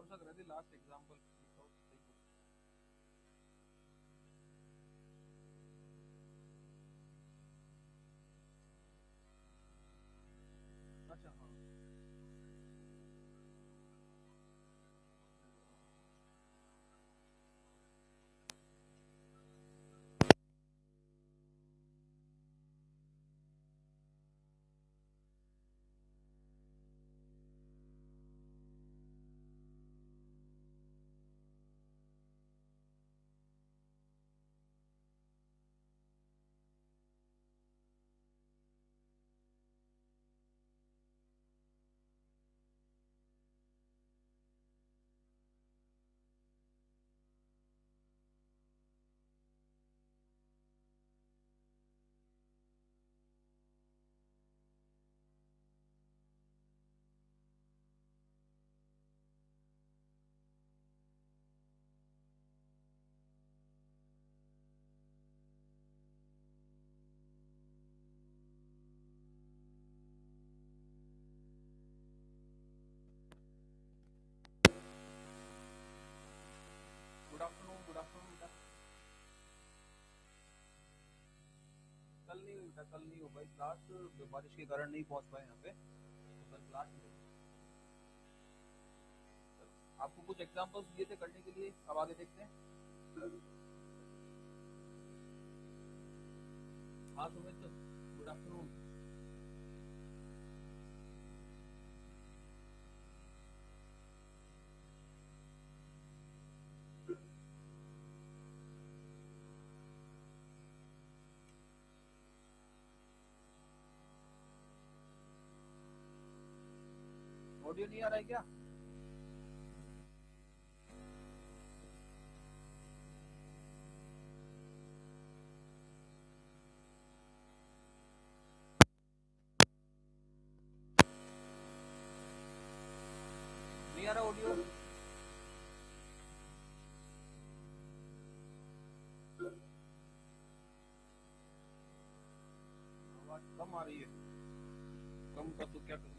सा कर दी last example सही। अच्छा हाँ। गुड आफ्टरनून बेटा। कल नहीं हुई बेटा, कल नहीं हो पाई क्लास, बारिश के कारण नहीं पहुंच पाए यहाँ पे, तो कल क्लास नहीं हुई। आपको कुछ एग्जांपल्स दिए थे करने के लिए, अब आगे देखते हैं। हाँ सुमित, गुड आफ्टरनून। ऑडियो नहीं आ रहा है क्या? नहीं आ रहा ऑडियो? आवाज कम आ रही है। कम का तो क्या करूँ?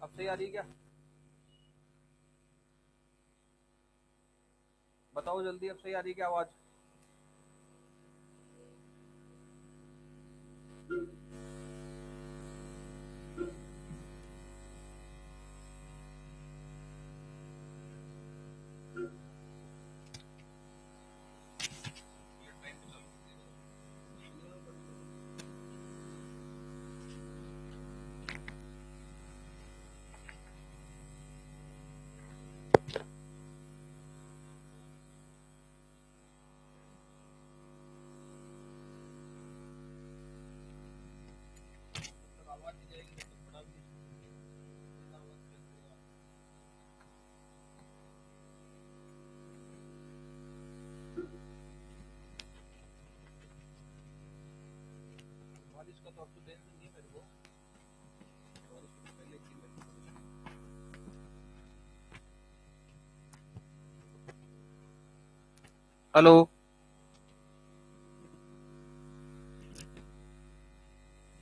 अब सही आ रही है क्या? बताओ जल्दी, अब सही आ रही है क्या आवाज? आवाज नहीं जाएगी तब तक बड़ा भी बारिश का तो अब तो टेंशन नहीं है मेरे को। बारिश से पहले की मेरे को। हेलो।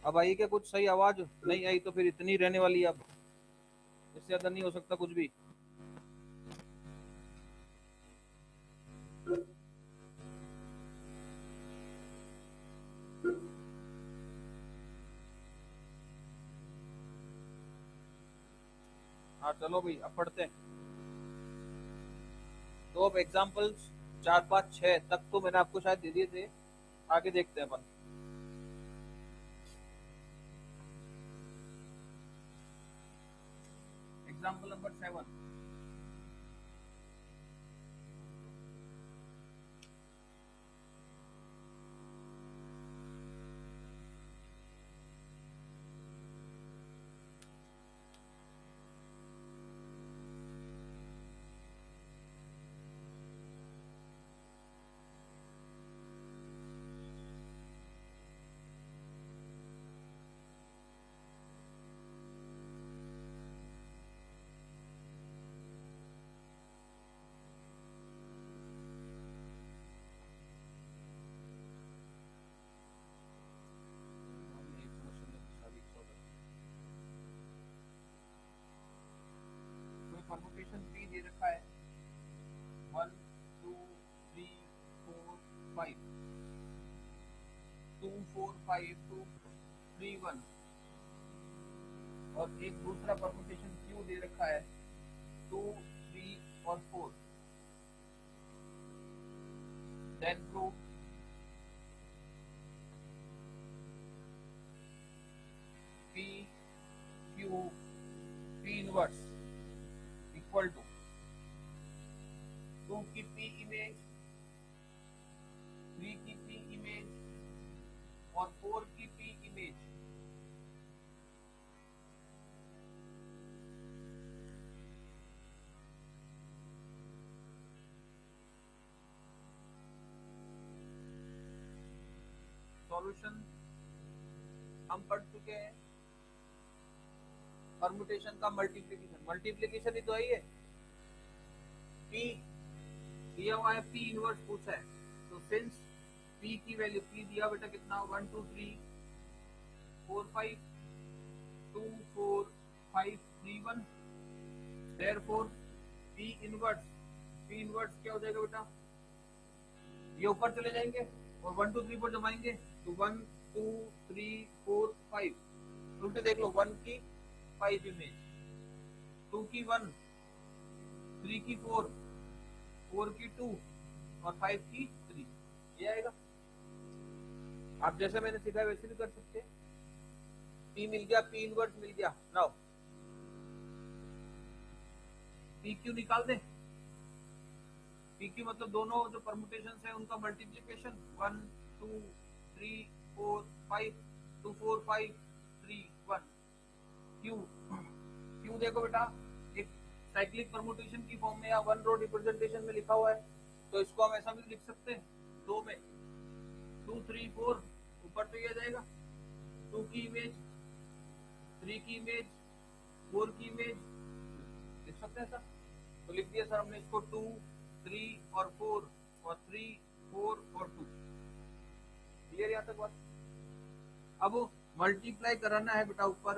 अब आई क्या कुछ सही आवाज? नहीं आई तो फिर इतनी रहने वाली है अब, इससे ज्यादा नहीं हो सकता कुछ भी। हाँ चलो भाई अब पढ़ते हैं। तो अब एग्जाम्पल्स 4 5 6 तक तो मैंने आपको शायद दे दिए थे, आगे देखते हैं अपन। Example number 7। परमुटेशन P दे रखा है 1 2 3 4 5 2 4 5 2 3 1 और एक दूसरा परमुटेशन Q दे रखा है 2 3 और 4 then prove P Q P inverse equal to 2 की P इमेज 3 की P इमेज और 4 की P इमेज सॉल्यूशन हम पढ़ चुके हैं परमुटेशन का मल्टीप्लिकेशन ही तो है P दिया हुआ है P इनवर्स पूछा है तो सिंस P की वैल्यू P दिया बेटा कितना 1 2 3 4 5 2 4 5 3 1 therefore P इनवर्स क्या हो जाएगा बेटा ये ऊपर चले जाएंगे और 1 2 3 4 जमाएंगे तो 1 2 3 4 5 उल्टे देख लो 1 की 5 इमेज 2 की 1 3 की 4 4 की 2 और 5 की 3 ये आएगा। आप जैसे मैंने सिखाया वैसे भी कर सकते हैं। P मिल गया P इनवर्स मिल गया नाउ PQ निकाल दे PQ मतलब दोनों जो परमुटेशंस है उनका मल्टीप्लिकेशन 1 2 3 4 5 2 4 5 3 1 Q देखो बेटा एक साइक्लिक परमुटेशन की फॉर्म में या वन रो रिप्रेजेंटेशन में लिखा हुआ है तो इसको हम ऐसा भी लिख सकते हैं दो में 2 3 4 ऊपर तो ये जाएगा 2 की इमेज 3 की इमेज 4 की इमेज लिख सकते हैं सर तो लिख दिया सर हमने इसको 2 3 और 4 और 3 4 और 2 क्लियर यहाँ तक बात। अब मल्टीप्लाई कराना है बेटा ऊपर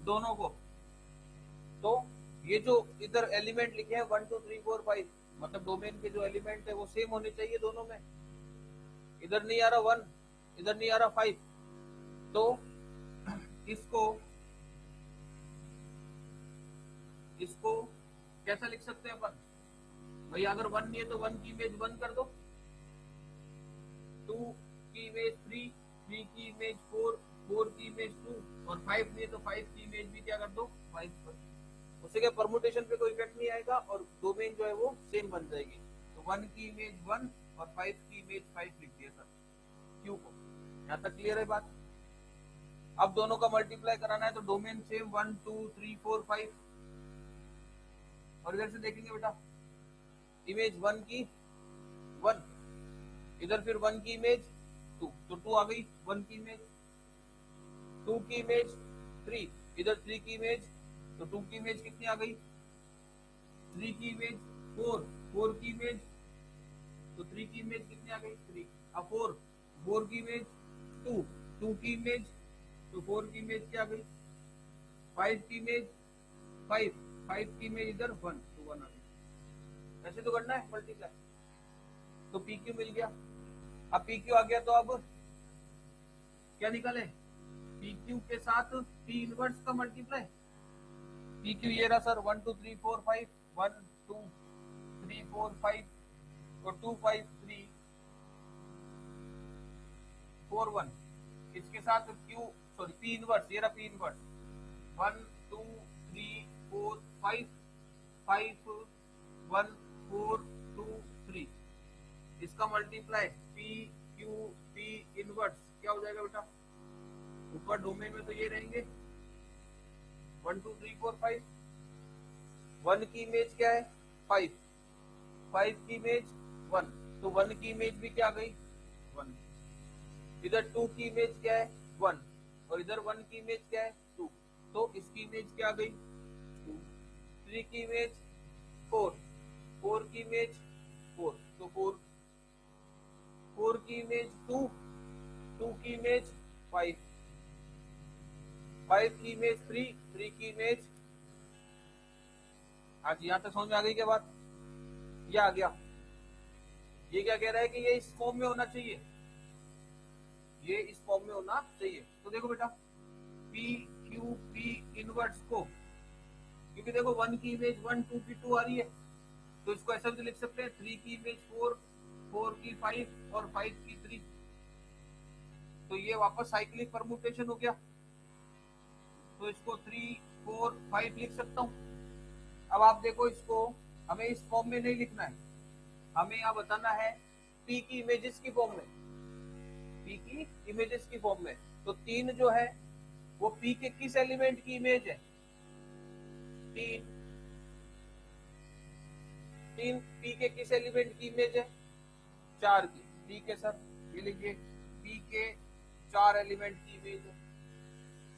दोनों को तो ये जो इधर एलिमेंट लिखे हैं 1 2 3 4 5 मतलब डोमेन के जो एलिमेंट है वो सेम होने चाहिए दोनों में। इधर नहीं आ रहा 1 इधर नहीं आ रहा 5 तो इसको कैसा लिख सकते हैं अपन भाई अगर 1 नहीं है तो 1 की इमेज 1 कर दो 2 की इमेज 3 3 की इमेज 4 4 की इमेज 2 और 5 नहीं है तो 5 की इमेज भी क्या कर दो 5 पर उससे क्या परमुटेशन पे कोई इफेक्ट नहीं आएगा और डोमेन जो है वो सेम बन जाएगी। तो 1 की इमेज 1 और 5 की इमेज 5 लिख दिया सर Q को। यहाँ तक क्लियर है बात। अब दोनों का मल्टीप्लाई कराना है तो डोमेन सेम 1 2 3 4 5 और इधर से देखेंगे बेटा इमेज 1 की 1 इधर फिर 1 की इमेज 2 तो 2 आ गई 1 की इमेज 2 की इमेज 3 इधर 3 की इमेज तो 2 की इमेज कितनी आ गई 3 की इमेज 4 4 की इमेज तो 3 की इमेज कितनी आ गई 3 अब 4 की इमेज 2 2 की इमेज तो 4 की इमेज क्या आ गई 5 की इमेज 5 की इमेज इधर 1 तो 1 आ गई। ऐसे तो करना है मल्टीप्लाई तो PQ मिल गया। अब PQ आ गया तो अब क्या निकाले PQ के साथ P इनवर्स का मल्टीप्लाई PQ ये रहा सर 1 2 3 4 5 1 2 3 4 5 और 2 5 3 4 1 इसके साथ P इनवर्स ये रहा P इनवर्स 1 2 3 4 5 5 1 4 2 3 इसका मल्टीप्लाई P इनवर्स क्या हो जाएगा बेटा ऊपर डोमेन में तो ये रहेंगे 1 2 3 4 5 1 की इमेज क्या है 5 5 की इमेज 1 तो 1 की इमेज भी क्या गई 1 इधर 2 की इमेज क्या है 1 और इधर 1 की इमेज क्या है 2 तो इसकी इमेज क्या गई 2 3 की इमेज 4 4 की इमेज 4 तो 4 की इमेज 2 2 की इमेज 5 5 की इमेज 3 3 की इमेज आज यहाँ तक समझ में आ गई क्या बात? ये आ गया। ये क्या कह रहा है कि ये इस फॉर्म में होना चाहिए, ये इस फॉर्म में होना चाहिए। तो देखो बेटा पी क्यू पी इनवर्स को, क्योंकि देखो 1 की इमेज 1, 2 की 2 आ रही है, तो इसको ऐसा भी लिख सकते हैं 3 की इमेज 4, 4 की 5 और 5 की 3। तो ये वापस साइक्लिक परमुटेशन हो गया, तो इसको 3, 4, 5 लिख सकता हूं। अब आप देखो इसको हमें इस फॉर्म में नहीं लिखना है, हमें यहाँ बताना है पी की इमेजेस की फॉर्म में, पी की इमेजेस की फॉर्म में। तो 3 जो है वो पी के किस एलिमेंट की इमेज है? 3 3 पी के किस एलिमेंट की इमेज है? 4 की। ठीक है सर, ये लिखिए पी के 4 एलिमेंट की इमेज है।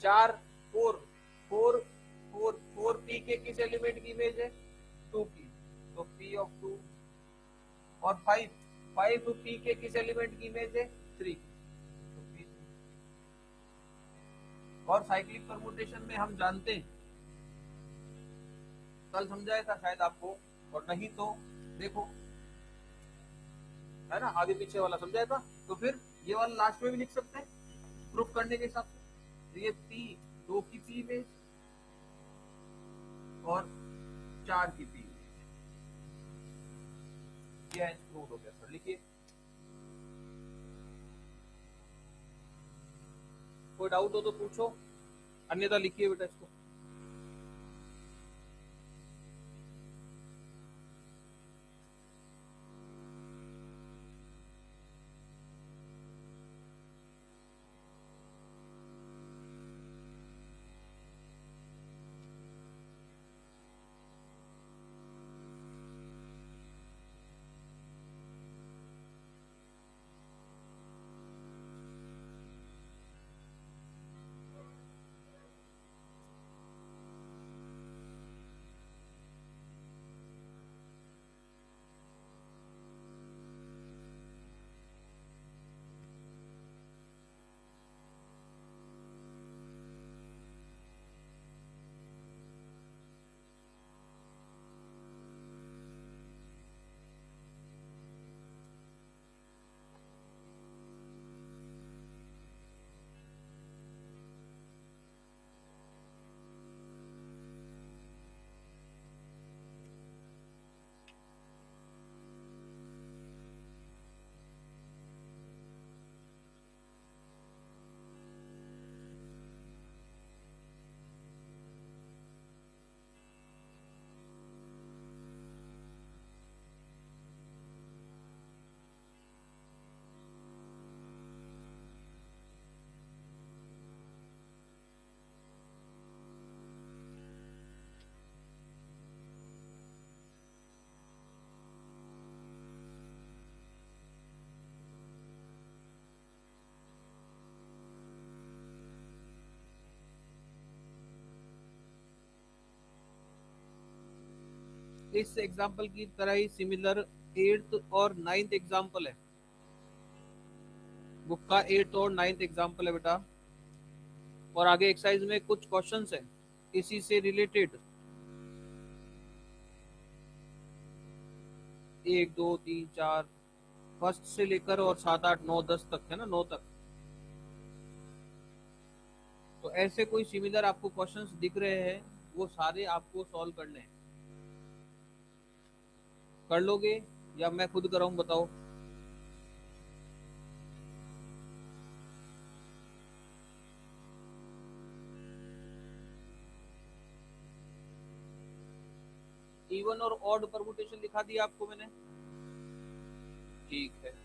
4 4 4 4 4 पी के किस एलिमेंट की इमेज है? 2 की, तो पी ऑफ 2। और 5 5 पी के किस एलिमेंट की इमेज है? 3 की, तो पी। और साइक्लिक परमुटेशन में हम जानते हैं, कल समझाया था शायद आपको, और नहीं तो देखो, है ना, आगे पीछे वाला समझाया था। तो फिर ये वाला लास्ट में भी लिख सकते हैं प्रूफ करने के हिसाब से। तो ये पी 2 की पी इमेज और 4 की पी इमेज, ये प्रूफ हो गया सर। लिखिए, कोई डाउट हो तो पूछो, अन्यथा लिखिए बेटा इसको। इस एग्जाम्पल की तरह ही सिमिलर 8th और 9th एग्जाम्पल है, बुक का 8th और 9th एग्जाम्पल है बेटा। और आगे एक्सरसाइज में कुछ क्वेश्चंस है इसी से रिलेटेड, 1 2 3 4 फर्स्ट से लेकर और 7 8 9 10 तक, है ना, 9 तक। तो ऐसे कोई सिमिलर आपको क्वेश्चंस दिख रहे हैं, वो सारे आपको सॉल्व करने हैं। कर लोगे या मैं खुद कराऊं, बताओ। इवन और ऑड परमुटेशन दिखा दिया आपको मैंने, ठीक है।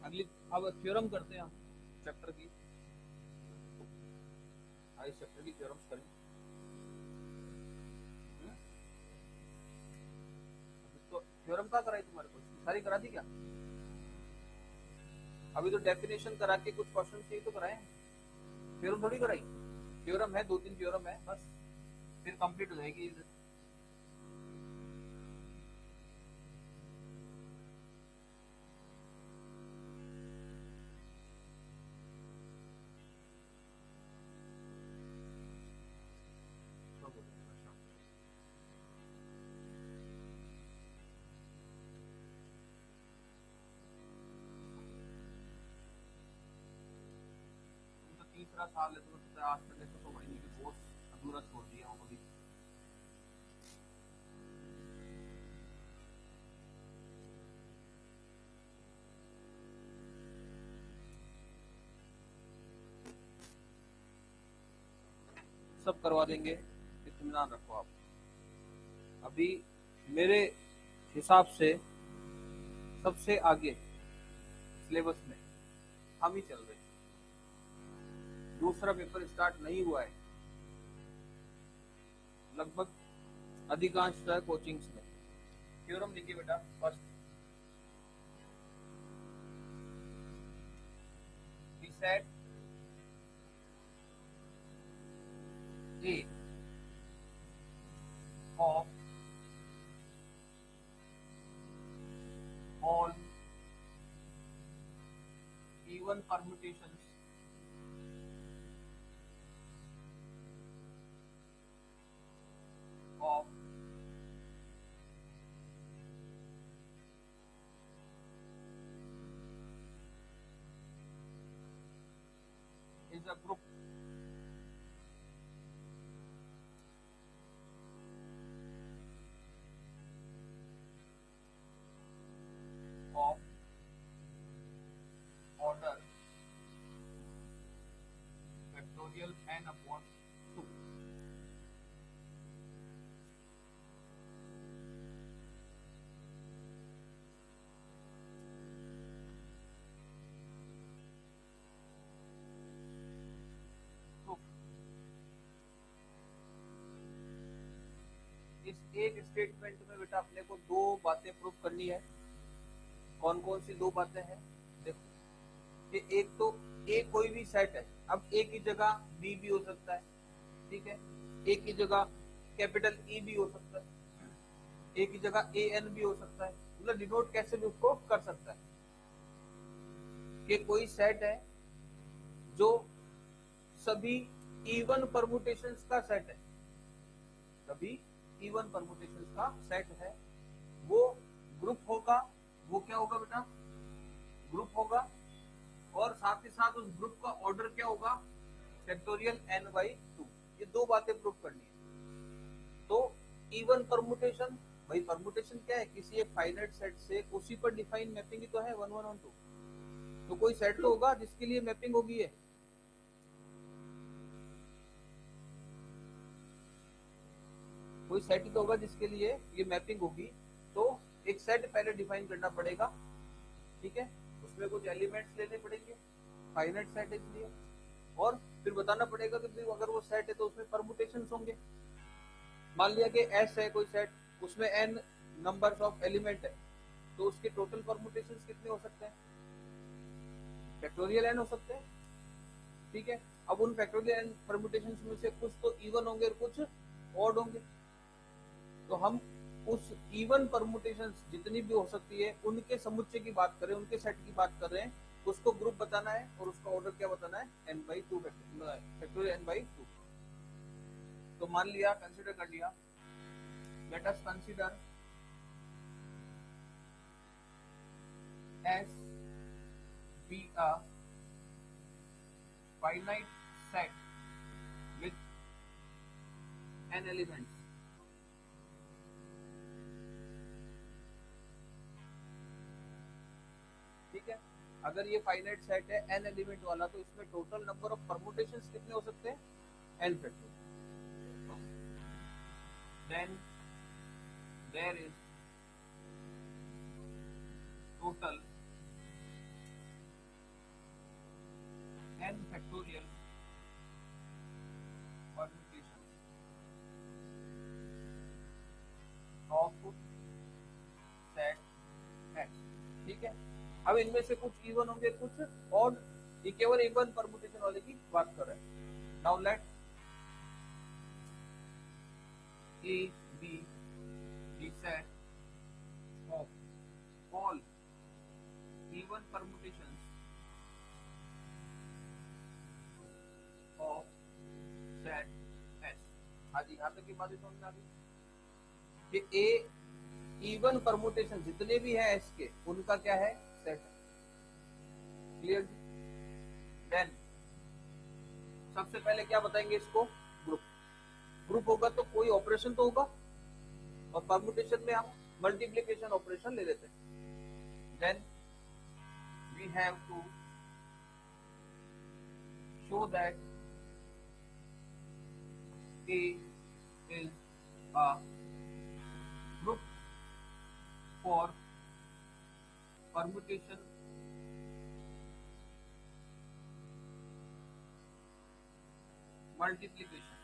अगली अब थ्योरम करते हैं हम चैप्टर की। इस चैप्टर की थ्योरम्स करें। तो थ्योरम क्या कराई तुम्हारे को, सारी करा दी क्या? अभी तो डेफिनेशन करा के कुछ क्वेश्चन चाहिए तो कराए, थ्योरम थोड़ी कराई। थ्योरम है, 2-3 थ्योरम है बस, फिर कंप्लीट हो जाएगी। तो तीसरा साल है, तो आज तक ऐसा तो महीने की कोर्स अधूरा छोड़ दिया वो कभी। सब करवा देंगे, इत्मीनान रखो आप। अभी मेरे हिसाब से सबसे आगे सिलेबस में हम ही चल रहे हैं, दूसरा पेपर स्टार्ट नहीं हुआ है लगभग अधिकांश कोचिंग्स में। थ्योरम देखिए बेटा, first we set A of all even permutations of is a group of order factorial n upon 2. तो इस एक स्टेटमेंट में बेटा अपने को दो बातें प्रूव करनी है। कौन कौन सी दो बातें हैं? देखो, ये एक तो ए कोई भी सेट है, अब ए की जगह बी भी हो सकता है, ठीक है, ए की जगह कैपिटल ई भी हो सकता है, ए की जगह ए एन भी हो सकता है, मतलब डिनोट कैसे भी उसको कर सकता है कि कोई सेट है जो सभी इवन परमुटेशंस का सेट है, सभी इवन परमुटेशंस का सेट है, वो ग्रुप होगा। वो क्या होगा बेटा? ग्रुप होगा, और साथ ही साथ उस ग्रुप का ऑर्डर क्या होगा? Factorial n/2। ये दो बातें प्रूव करनी है। तो इवन परमुटेशन, भाई परमुटेशन क्या है? किसी एक फाइनाइट सेट से उसी पर डिफाइन मैपिंग ही तो है 1 1 1 2। तो कोई सेट तो होगा जिसके लिए मैपिंग होगी है, कोई सेट ही तो होगा जिसके लिए ये मैपिंग होगी। तो एक सेट पहले डिफाइन करना पड़ेगा, ठीक है, उसमें कुछ एलिमेंट्स लेने पड़ेंगे, फाइनाइट सेट है इसलिए, और फिर बताना पड़ेगा कि अगर वो सेट है तो उसमें परमुटेशंस होंगे। मान लिया कि एस है कोई सेट, उसमें एन नंबर्स ऑफ एलिमेंट है, तो उसके टोटल परमुटेशंस कितने हो सकते हैं? फैक्टोरियल एन हो सकते हैं, ठीक है। अब उन फैक्टोरियल एन परमुटेशंस में से कुछ तो इवन होंगे और कुछ ऑड होंगे। तो हम उस इवन परमुटेशंस जितनी भी हो सकती है उनके समुच्चय की बात करें, उनके सेट की बात कर रहे हैं, उसको ग्रुप बताना है और उसका ऑर्डर क्या बताना है? n/2 factorial n/2। तो मान लिया, कंसीडर कर लिया, late us consider S be a finite set with n elements, ठीक है। अगर ये फाइनाइट सेट है n एलिमेंट वाला, तो इसमें टोटल नंबर ऑफ परमुटेशंस कितने हो सकते हैं? n factorial. Then there is total n factorial अब इनमें से कुछ इवन होंगे, कुछ ऑड, ये केवल इवन परमुटेशन वाले की बात कर रहे हैं। Now let A B the set of all even permutations of set S। हाँ जी, यहाँ तक की बात समझ में आ गई कि A इवन परमुटेशन जितने भी है S के, उनका क्या है, सेट है। क्लियर? देन सबसे पहले क्या बताएंगे इसको, ग्रुप। ग्रुप होगा तो कोई ऑपरेशन तो होगा, और परमुटेशन में हम मल्टीप्लिकेशन ऑपरेशन ले लेते हैं। Then we have to show that A is a group for permutation multiplication।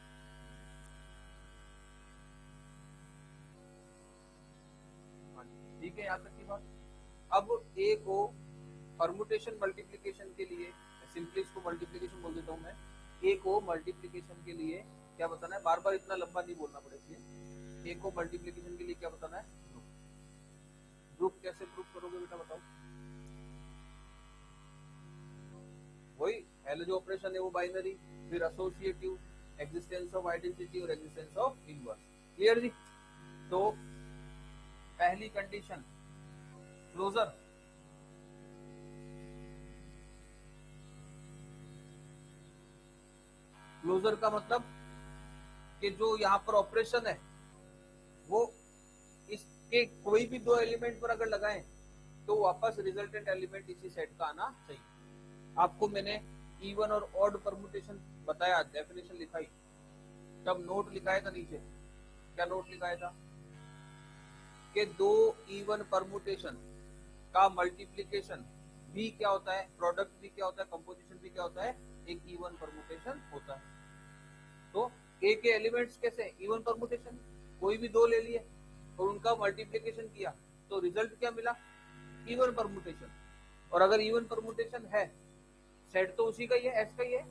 ठीक है, यहाँ तक की बात। अब A को परमुटेशन मल्टीप्लिकेशन के लिए, सिंपली इसको मल्टीप्लिकेशन बोल देता हूँ मैं, A को मल्टीप्लिकेशन के लिए क्या बताना है, बार बार इतना लंबा नहीं बोलना पड़ेगा। A को मल्टीप्लिकेशन के लिए क्या बताना है, ग्रुप। ग्रुप कैसे प्रूफ करोगे बेटा, बताओ। वही पहले जो ऑपरेशन है वो बाइनरी, फिर एसोसिएटिव, एग्जिस्टेंस ऑफ आइडेंटिटी और एग्जिस्टेंस ऑफ इनवर्स। क्लियर जी? तो पहली कंडीशन क्लोजर, क्लोजर का मतलब कि जो यहाँ पर ऑपरेशन है वो इसके कोई भी दो एलिमेंट पर अगर लगाएं तो वापस रिजल्टेंट एलिमेंट इसी सेट का आना चाहिए। आपको मैंने इवन और ऑड परमुटेशन बताया, डेफिनेशन लिखाई, तब नोट लिखाया था नीचे। क्या नोट लिखाया था कि दो इवन परमुटेशन का मल्टीप्लिकेशन भी क्या होता है, प्रोडक्ट भी क्या होता है, कंपोजिशन भी क्या होता है, एक इवन परमुटेशन होता है। तो ए के एलिमेंट्स कैसे, इवन परमुटेशन, कोई भी दो ले लिए और उनका मल्टीप्लिकेशन किया तो रिजल्ट क्या मिला, इवन परमुटेशन। और अगर इवन परमुटेशन है, सेट तो उसी का ही है, एस का ही है,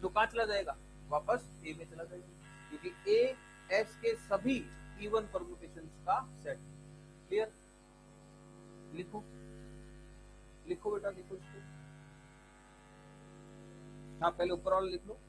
तो कहां चला जाएगा, वापस ए में चला जाएगा, क्योंकि ए एस के सभी इवन परमुटेशंस का सेट। क्लियर? लिखो लिखो बेटा, लिखो इसको। हाँ, पहले ऊपर वाला लिख लो।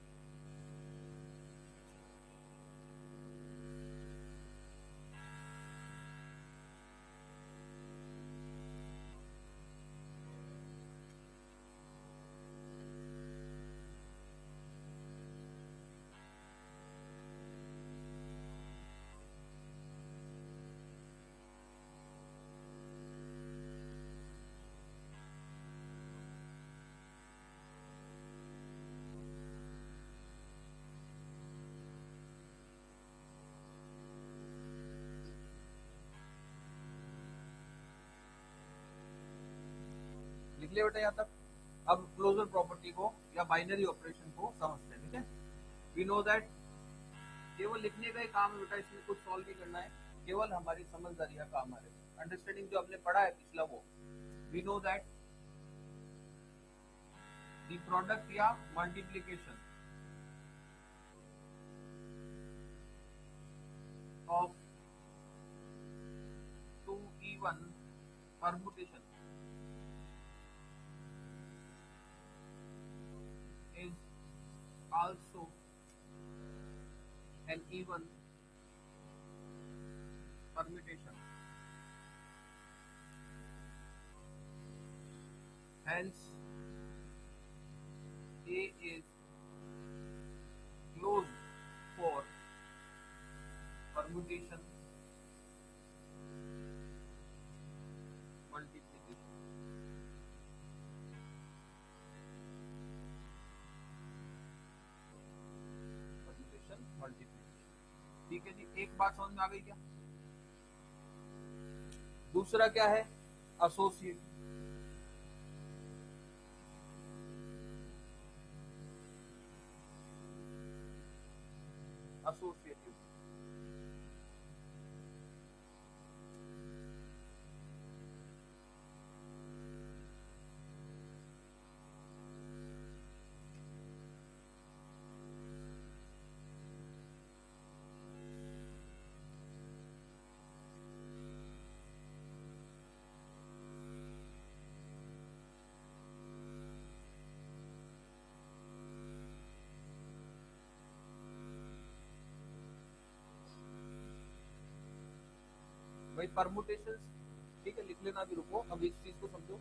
लिख लिया बेटा यहाँ तक। अब क्लोजर प्रॉपर्टी को या बाइनरी ऑपरेशन को समझते हैं। ठीक है, वी नो दैट केवल लिखने का ही काम है बेटा, इसमें कुछ सॉल्व भी करना है, केवल हमारी समझदारी का काम है। अंडरस्टैंडिंग जो हमने पढ़ा है पिछला वो, we know that the product या multiplication of two even permutation is also an even permutation. Hence, A is closed for permutation multiplication. ठीक है जी, एक बात समझ में आ गई क्या? दूसरा क्या है, एसोसिएट। एसोसिएटिव, भाई परमुटेशंस, ठीक है लिख लेना, भी रुको अब इस चीज को समझो,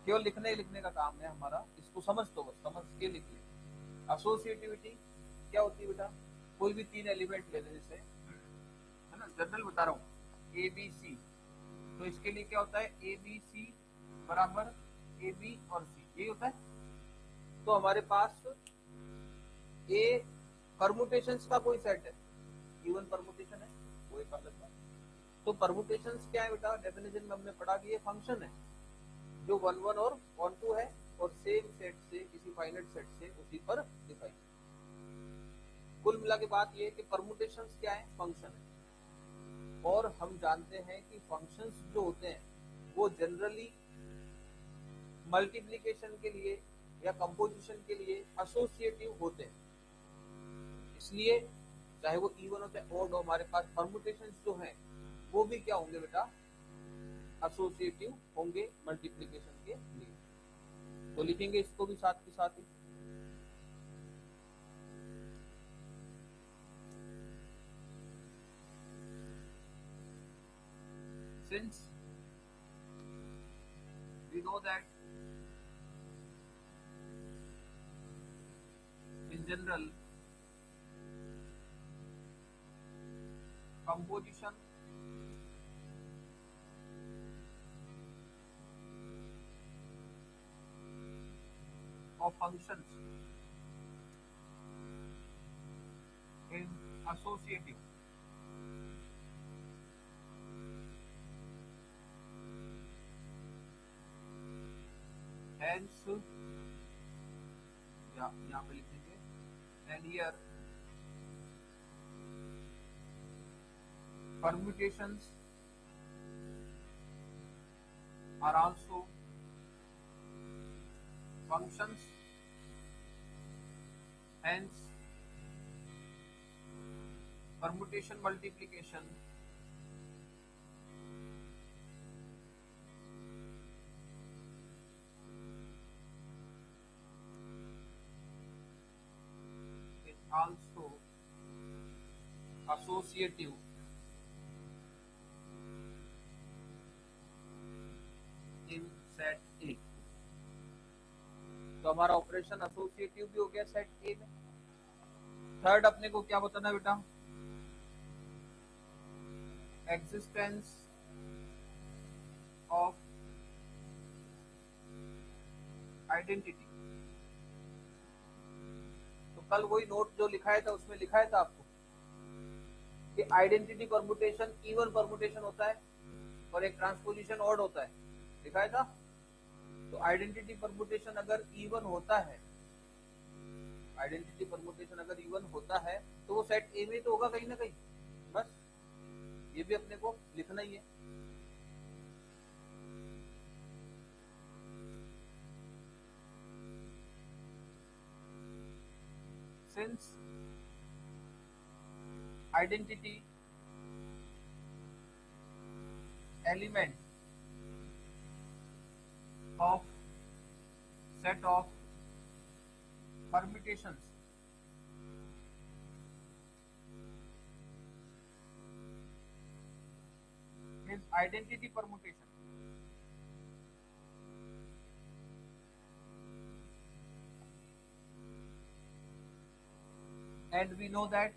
केवल लिखने का काम है हमारा, इसको समझ तो बस समझ के लिख ले। एसोसिएटिविटी क्या होती है बेटा, कोई भी तीन एलिमेंट ले ले, जैसे है ना, जनरल बता रहा हूँ ए बी सी, तो इसके लिए क्या होता है, ए बी सी बराबर ए बी और सी, यही होता है। तो हमारे पास ए परमुटेशंस का कोई सेट है, इवन परमुटेशन है, वो एक अलग बात। तो परमुटेशंस क्या है बेटा, डेफिनेशन में हमने पढ़ा कि ये फंक्शन है जो 1 1 और 1 2 है, और सेम सेट से किसी फाइनाइट सेट से उसी पर डिफाइन। कुल मिला के बात ये है कि परमुटेशंस क्या है, फंक्शन है। और हम जानते हैं कि फंक्शंस जो होते हैं वो जनरली मल्टीप्लिकेशन के लिए या कंपोजिशन के लिए एसोसिएटिव होते हैं, इसलिए चाहे वो इवन हो चाहे ऑड हो, हमारे पास परमुटेशंस जो हैं वो भी क्या होंगे बेटा, एसोसिएटिव होंगे मल्टीप्लिकेशन के लिए। तो लिखेंगे इसको भी साथ के साथ ही। Since we know that in general composition of functions is associative, hence यहाँ पे लिखेंगे, and here permutations are also functions, hence permutation multiplication is also associative in set A। तो हमारा ऑपरेशन एसोसिएटिव भी हो गया सेट ए में। थर्ड अपने को क्या बताना बेटा, एग्जिस्टेंस ऑफ आइडेंटिटी। तो कल वही नोट जो लिखाया था उसमें लिखाया था आपको कि आइडेंटिटी परमुटेशन इवन परमुटेशन होता है और एक ट्रांसपोजिशन ऑड होता है, लिखाया था। तो आइडेंटिटी परमुटेशन अगर इवन होता है, आइडेंटिटी परमुटेशन अगर इवन होता है तो वो सेट ए में तो होगा कहीं ना कहीं, बस ये भी अपने को लिखना ही है। Since identity element of set of permutations is identity permutation, and we know that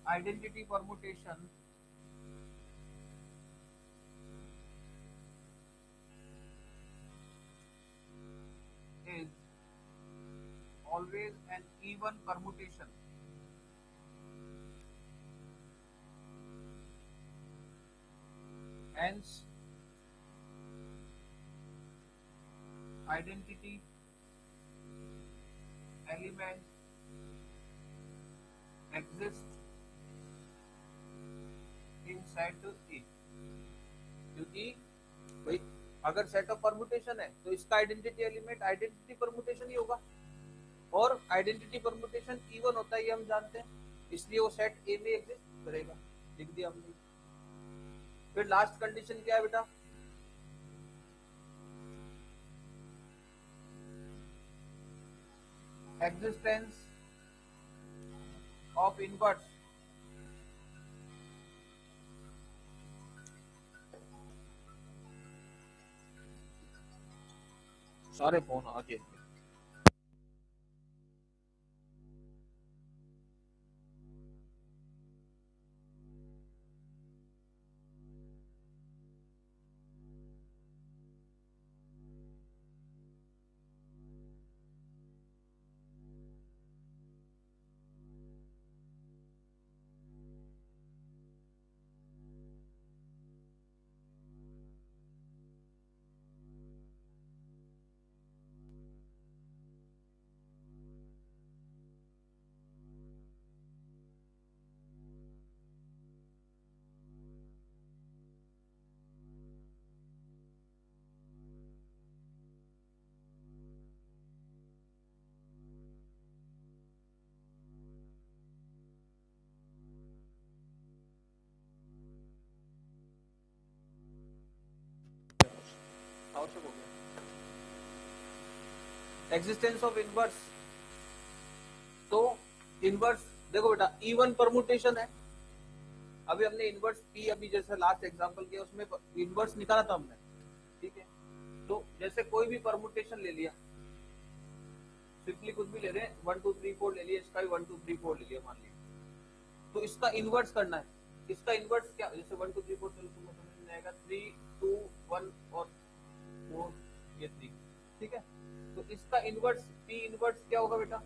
identity permutation is always an even permutation, hence identity element exists in set A। क्योंकि भाई अगर सेट ऑफ परमुटेशन है तो इसका identity element identity permutation ही होगा, और identity permutation even होता है ये हम जानते हैं, इसलिए वो सेट ए में एग्जिस्ट करेगा, लिख दिया हमने। फिर लास्ट कंडीशन क्या है बेटा, एग्जिस्टेंस ऑफ इनवर्स सारे फोन आगे आवश्यक हो गया एग्जिस्टेंस ऑफ इनवर्स। तो इनवर्स देखो बेटा इवन परमुटेशन है। अभी हमने इनवर्स पी अभी जैसे लास्ट एग्जांपल किया उसमें इनवर्स निकाला था हमने, ठीक है। तो जैसे कोई भी परमुटेशन ले लिया, सिंपली कुछ भी ले रहे हैं 1 2 3 4 ले लिया, इसका भी 1 2 3 4 ले लिया मान लिया, तो इसका इनवर्स करना है। इसका इनवर्स क्या, जैसे 1 2 3 4 चलो तुम्हें समझ में आएगा 3 2 1 और 4 ये 3, ठीक है। तो इसका इनवर्स पी इनवर्स क्या होगा बेटा,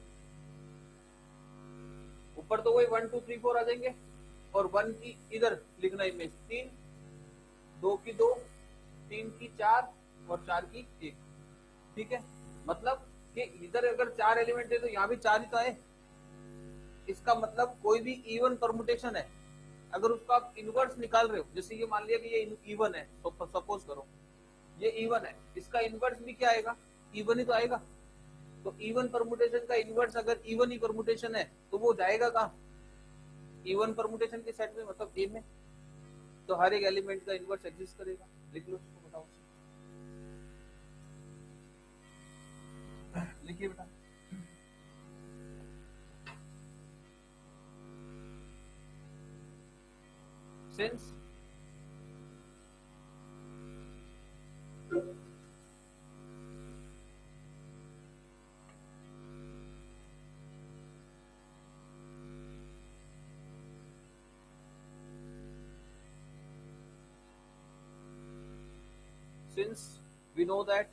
ऊपर तो वही 1 2 3 4 आ जाएंगे और 1 की इधर लिखना इमेज 3, 2 की 2, 3 की 4 और 4 की 1, ठीक है। मतलब कि इधर अगर 4 एलिमेंट है तो यहाँ भी 4 ही तो है। इसका मतलब कोई भी इवन परमुटेशन है, अगर उसका आप इनवर्स निकाल रहे हो, जैसे ये मान लिया कि ये इवन है, तो सपोज करो ये इवन है, इसका इनवर्स भी क्या आएगा, इवन ही तो आएगा। तो इवन परमुटेशन का इनवर्स अगर इवन ही परमुटेशन है तो वो जाएगा कहाँ, इवन परमुटेशन के सेट में, मतलब ए में। तो हर एक एलिमेंट का इनवर्स एग्जिस्ट करेगा। लिख लो इसको, बताओ लिखिए बेटा। Since since we know that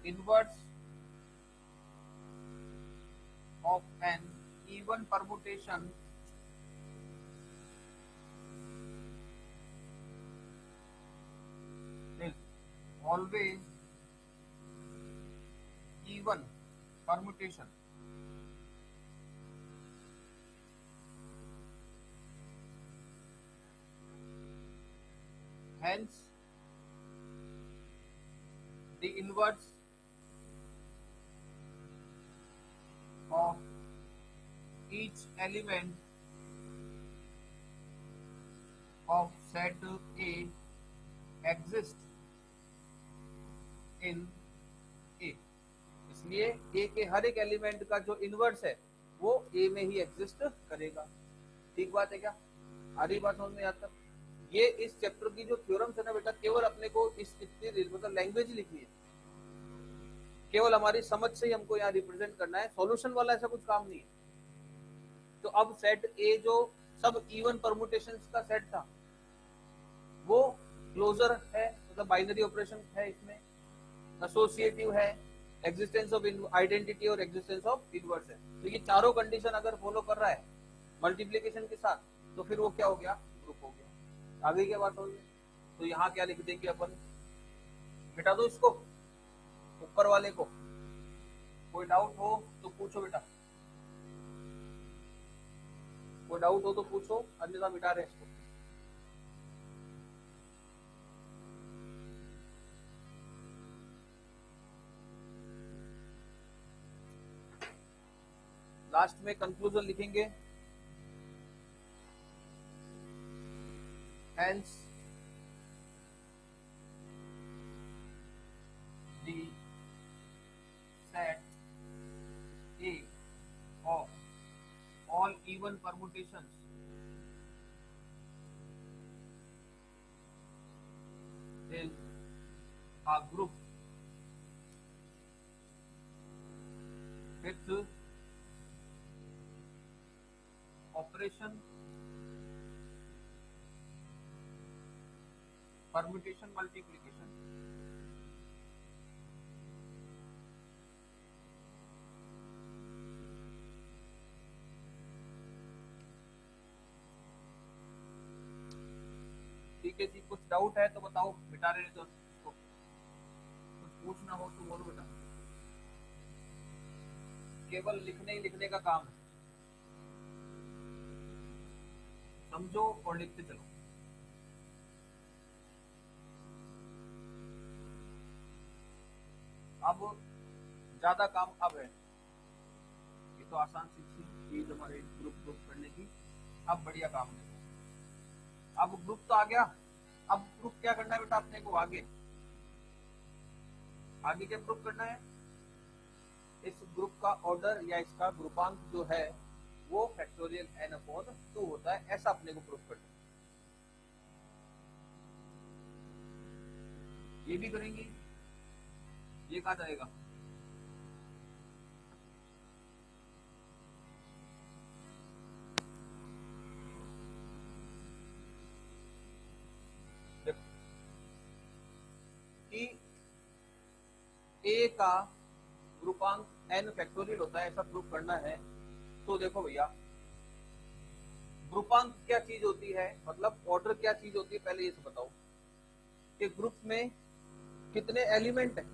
inverse of an even permutation is always even permutation, hence the inverse of each element of set A exists in A। इसलिए A के हर एक एलिमेंट का जो इनवर्स है वो A में ही एग्जिस्ट करेगा। ठीक बात है क्या, आ रही बात समझ में यहाँ तक। ये इस चैप्टर की जो थ्योरम्स है ना बेटा, केवल अपने को इस इतनी मतलब लैंग्वेज लिखनी है, केवल हमारी समझ से ही हमको यहाँ रिप्रेजेंट करना है, सॉल्यूशन वाला ऐसा कुछ काम नहीं है। तो अब सेट ए जो सब इवन परमुटेशंस का सेट था वो क्लोजर है, मतलब बाइनरी ऑपरेशन है, इसमें एसोसिएटिव है, एग्जिस्टेंस ऑफ आइडेंटिटी और एग्जिस्टेंस ऑफ इनवर्स है। तो ये चारों कंडीशन अगर फॉलो कर रहा है मल्टीप्लीकेशन के साथ तो फिर वो क्या हो गया, ग्रुप हो गया। आगे क्या बात होगी, तो यहाँ क्या लिख देंगे अपन, मिटा दो इसको ऊपर वाले को। कोई डाउट हो तो पूछो बेटा, कोई डाउट हो तो पूछो, अन्यथा मिटा रहे इसको। लास्ट में कंक्लूजन लिखेंगे, hence the permutations is a group with operation permutation multiplication ठीक है जी। कुछ डाउट है तो बताओ, मिटा रहे तो इसको। कुछ पूछना हो तो बोलो बेटा, केवल लिखने ही लिखने का काम है, समझो और लिखते चलो। अब ज्यादा काम अब है, ये तो आसान सी चीज हमारे ग्रुप ग्रुप करने की। अब बढ़िया काम है। अब ग्रुप तो आ गया, अब ग्रुप क्या करना है बेटा अपने को आगे? आगे क्या ग्रुप करना है? इस ग्रुप का ऑर्डर या इसका ग्रुपांक जो है वो फैक्टोरियल n/2 होता है, ऐसा अपने को प्रूफ करना है। ये भी करेंगे, ये कहा जाएगा कि a का ग्रुपांक n फैक्टोरियल होता है, ऐसा प्रूफ करना है। तो देखो भैया, ग्रुपांक क्या चीज होती है, मतलब ऑर्डर क्या चीज होती है, पहले ये तो बताओ कि ग्रुप में कितने एलिमेंट है,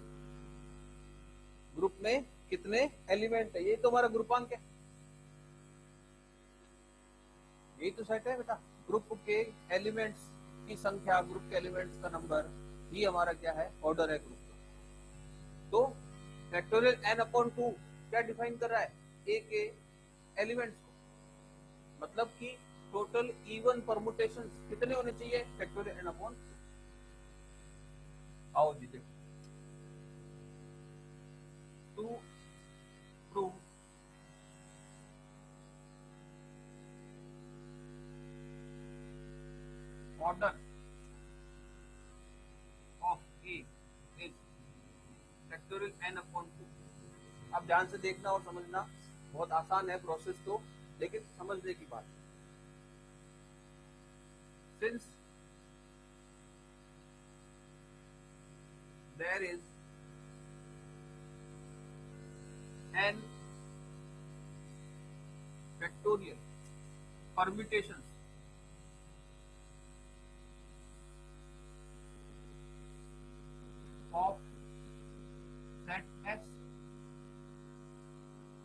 ग्रुप में कितने एलिमेंट है, ये तो हमारा ग्रुपांक है, यही तो सेट है बेटा। ग्रुप के एलिमेंट्स की संख्या, ग्रुप के एलिमेंट्स का नंबर, ये हमारा क्या है, ऑर्डर है ग्रुप का। तो फैक्टोरियल n/2 क्या डिफाइन कर रहा है, ए के एलिमेंट्स को, मतलब कि टोटल इवन परमुटेशन कितने होने चाहिए, फैक्टोरियल n/2। आओ जी देखो, to prove order of a is factorial n/2। अब ध्यान से देखना और समझना, बहुत आसान है प्रोसेस तो, लेकिन समझने की बात। Since there is n factorial permutations of set S,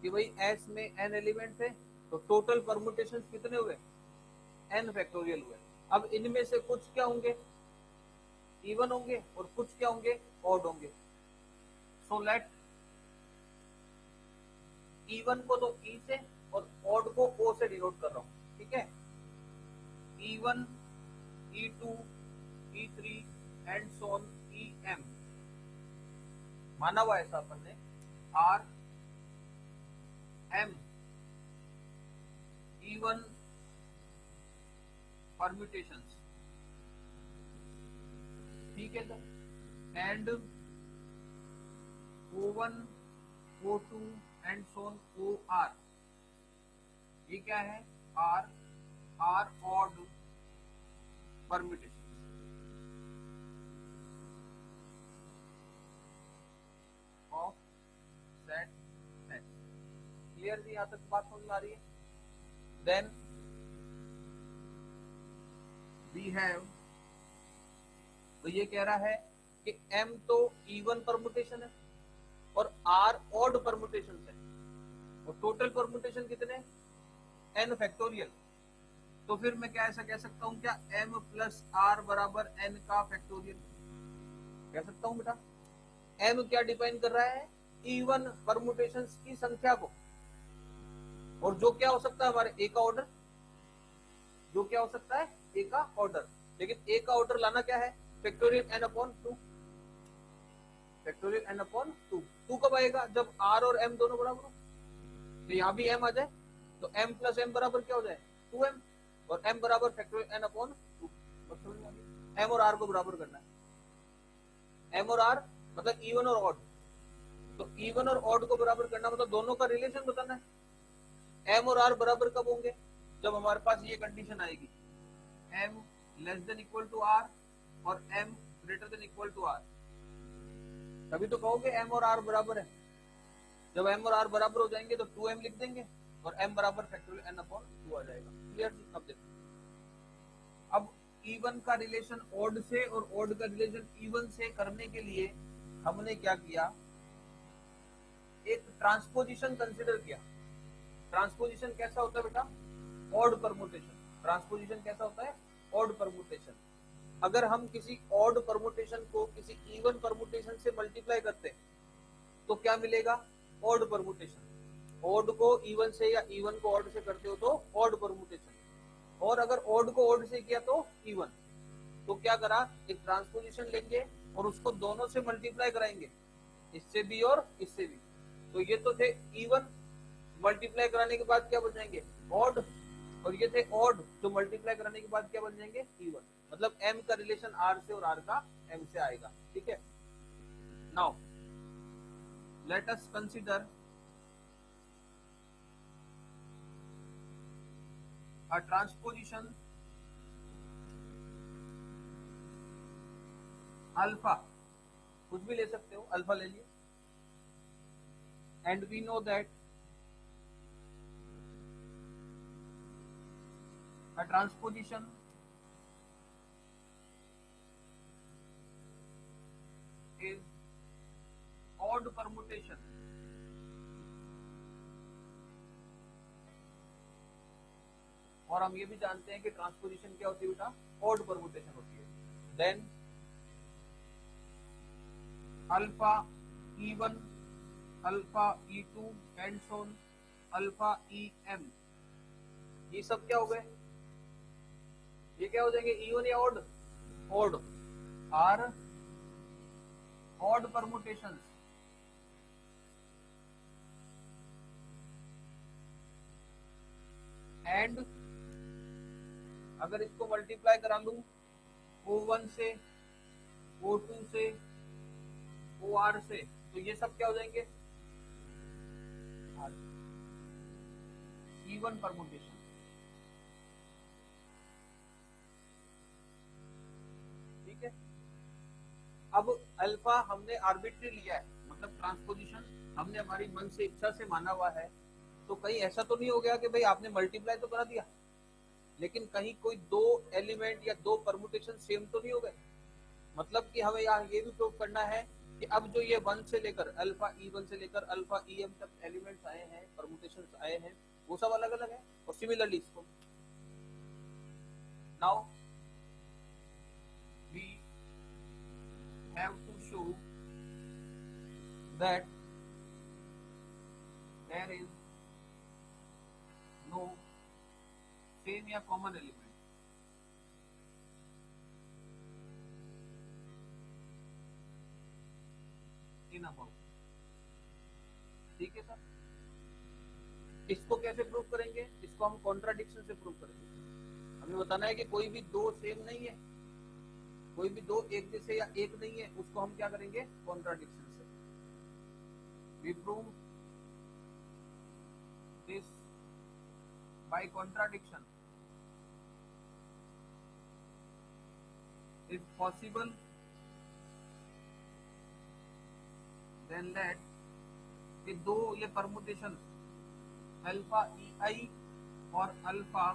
कि भाई S में n एलिमेंट है, तो टोटल परमुटेशंस कितने हुए, n फैक्टोरियल हुए। अब इनमें से कुछ क्या होंगे, इवन होंगे, और कुछ क्या होंगे, ऑड होंगे। सो लेट इवन को तो ई से और ऑड को ओ से डिनोट कर रहा हूं, ठीक है। E1, E2, E3 and so on EM माना हुआ ऐसा अपन ने। R M E1 परम्यूटेशंस, ठीक है sir, and O1 O2 and so on OR, ये क्या है, R odd permutation of set S। Clear जी, यहां तक बात समझ में आ रही है? देन वी हैव, तो ये कह रहा है कि M तो इवन परम्यूटेशन है और R ऑड परम्यूटेशन है, और टोटल परम्यूटेशन कितने, n फैक्टोरियल। तो फिर मैं क्या ऐसा कह सकता हूं क्या, m प्लस r बराबर n का फैक्टोरियल कह सकता हूं बेटा। m क्या डिफाइन कर रहा है, इवन परम्यूटेशंस की संख्या को, और जो क्या हो सकता है हमारे a का ऑर्डर, जो क्या हो सकता है a का ऑर्डर। लेकिन a का ऑर्डर लाना क्या है, फैक्टोरियल n/2, फैक्टोरियल n/2। 2 कब आएगा, जब r और m दोनों बराबर हो, तो यहां भी m आ जाए, तो m प्लस m बराबर क्या हो जाए 2m, और m बराबर फैक्टोरियल n अपॉन 2। m और r को बराबर करना है, m और r मतलब इवन और ऑड, तो इवन और ऑड को बराबर करना मतलब दोनों का रिलेशन बताना है। m और r बराबर कब होंगे, जब हमारे पास ये कंडीशन आएगी m less than equal to r और m greater than equal to r, तभी तो कहोगे m और r बराबर है। जब m और r बराबर हो जाएंगे तो 2m लिख देंगे और m बराबर फैक्टोरियल n अपॉन 2 आ जाएगा। क्लियर? अब देखो, अब इवन का रिलेशन ऑड से और ऑड का रिलेशन इवन से करने के लिए हमने क्या किया, एक ट्रांसपोजिशन कंसीडर किया। ट्रांसपोजिशन कैसा होता है बेटा, ऑड परमुटेशन। ट्रांसपोजिशन कैसा होता है, ऑड परमुटेशन। अगर हम किसी ऑड परमुटेशन को किसी इवन परमुटेशन से मल्टीप्लाई करते तो क्या मिलेगा, ऑड परमुटेशन। ऑड को इवन से या इवन को ऑड से करते हो तो ऑड परमुटेशन, और अगर ऑड को ऑड से किया तो इवन। तो क्या करा, एक ट्रांसपोजिशन लेंगे और उसको दोनों से मल्टीप्लाई कराएंगे, इससे भी और इससे भी। तो ये तो थे इवन, मल्टीप्लाई कराने के बाद क्या बन जाएंगे ऑड, और ये थे ऑड जो मल्टीप्लाई कराने के बाद क्या बन जाएंगे इवन। मतलब m का रिलेशन r से और r का m से आएगा। ठीक है, now let us consider a transposition alpha, कुछ भी ले सकते हो, अल्फा ले लिए, and we know that a transposition is odd permutation और हम ये भी जानते हैं कि ट्रांसपोजिशन क्या होती है बेटा, ऑड परमुटेशन होती है। Then alpha E1, alpha E2 and so on alpha EM, ये सब क्या हो गए, ये क्या हो जाएंगे इवन या odd, odd are odd permutations. And अगर इसको मल्टीप्लाई करा लूं O1 से O2 से OR से, तो ये सब क्या हो जाएंगे इवन परमुटेशन। ठीक है, अब अल्फा हमने आर्बिट्री लिया है, मतलब ट्रांसपोजिशन हमने हमारी मन से इच्छा से माना हुआ है। तो कहीं ऐसा तो नहीं हो गया कि भाई आपने मल्टीप्लाई तो करा दिया लेकिन कहीं कोई दो एलिमेंट या दो परमुटेशन सेम तो नहीं हो गए। मतलब कि हमें यहाँ ये भी प्रूव करना है कि अब जो ये 1 से लेकर अल्फा E1 से लेकर अल्फा EM तक एलिमेंट्स आए हैं, परमुटेशंस आए हैं, वो सब अलग अलग है। और सिमिलरली इसको now we have to show that there is no same या कॉमन एलिमेंट इन अबाउट। ठीक है सर, इसको कैसे प्रूव करेंगे, इसको हम कॉन्ट्राडिक्शन से प्रूव करेंगे। हमें बताना है कि कोई भी दो सेम नहीं है, कोई भी दो एक जैसे या एक नहीं है, उसको हम क्या करेंगे कॉन्ट्राडिक्शन से। We prove this by contradiction. If possible then let कि दो ये परमुटेशन अल्फा EI और अल्फा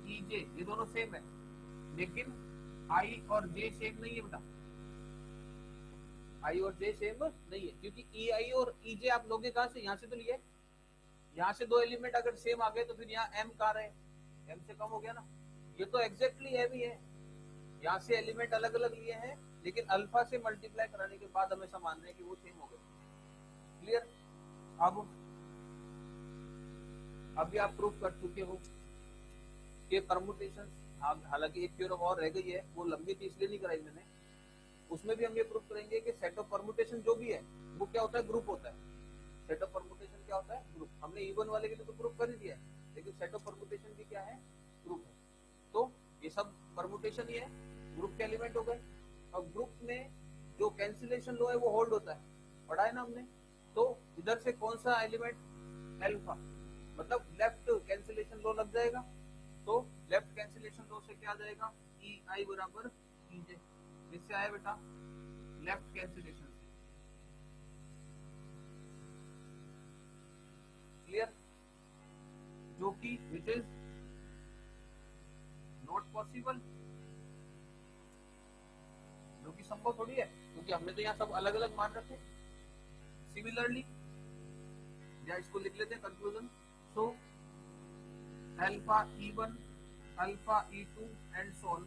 EJ ये दोनों सेम है, लेकिन I और J सेम नहीं है बेटा। I और J सेम नहीं है क्योंकि EI और EJ आप लोगे कहां से, यहां से तो लिए, यहां से दो एलिमेंट अगर सेम आ गए तो फिर यहाँ M कहां रहे, M से कम हो गया ना। ये तो एग्जैक्टली है भी है, यहाँ से एलिमेंट अलग अलग लिए हैं लेकिन अल्फा से मल्टीप्लाई कराने के बाद हमेशा मान रहे हैं कि वो सेम हो गए। क्लियर? अब अभी आप प्रूफ कर चुके हो कि परमुटेशन, हालांकि एक थ्योरम और रह गई है, वो लंबी थी इसलिए नहीं कराई मैंने। उसमें भी हम ये प्रूफ करेंगे कि सेट ऑफ परमुटेशन जो भी है वो क्या होता है, ग्रुप होता है। सेट ऑफ परमुटेशन क्या होता है? ग्रुप। हमने इवन वाले के लिए तो ग्रुप कर ही दिया है, लेकिन सेट ऑफ परमुटेशन भी क्या है? ग्रुप है। तो ये सब परमुटेशन ही है, ग्रुप के एलिमेंट हो गए। अब ग्रुप में जो कैंसिलेशन लो है वो होल्ड होता है, पढ़ा है ना हमने। तो इधर से कौन सा एलिमेंट? अल्फा, मतलब लेफ्ट कैंसिलेशन लो लग जाएगा। तो लेफ्ट कैंसिलेशन लो से क्या आ जाएगा? ई आई बराबर ई जे। इससे आया बेटा लेफ्ट कैंसिलेशन से। क्लियर? जो कि विच इज नॉट पॉसिबल, जो कि संभव थोड़ी है, क्योंकि हमने तो यहाँ सब अलग अलग मान रखे। सिमिलरली या इसको लिख लेते हैं conclusion. So alpha E1, alpha E2 and so on,